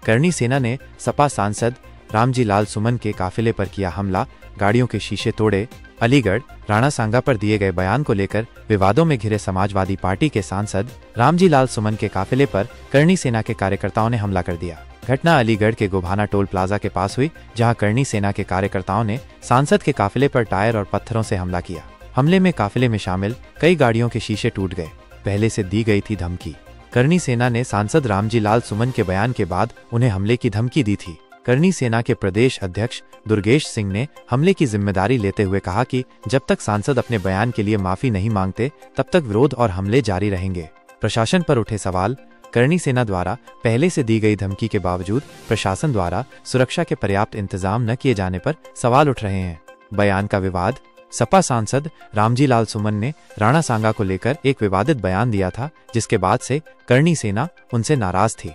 करणी सेना ने सपा सांसद रामजी लाल सुमन के काफिले पर किया हमला, गाड़ियों के शीशे तोड़े। अलीगढ़ राणा सांगा पर दिए गए बयान को लेकर विवादों में घिरे समाजवादी पार्टी के सांसद रामजी लाल सुमन के काफिले पर करणी सेना के कार्यकर्ताओं ने हमला कर दिया। घटना अलीगढ़ के गोभाना टोल प्लाजा के पास हुई, जहां करणी सेना के कार्यकर्ताओं ने सांसद के काफिले पर टायर और पत्थरों से हमला किया। हमले में काफिले में शामिल कई गाड़ियों के शीशे टूट गए। पहले से दी गई थी धमकी। करणी सेना ने सांसद रामजी लाल सुमन के बयान के बाद उन्हें हमले की धमकी दी थी। करणी सेना के प्रदेश अध्यक्ष दुर्गेश सिंह ने हमले की जिम्मेदारी लेते हुए कहा कि जब तक सांसद अपने बयान के लिए माफी नहीं मांगते, तब तक विरोध और हमले जारी रहेंगे। प्रशासन पर उठे सवाल। करणी सेना द्वारा पहले से दी गई धमकी के बावजूद प्रशासन द्वारा सुरक्षा के पर्याप्त इंतजाम न किए जाने पर सवाल उठ रहे हैं। बयान का विवाद। सपा सांसद रामजी लाल सुमन ने राणा सांगा को लेकर एक विवादित बयान दिया था, जिसके बाद से करणी सेना उनसे नाराज थी।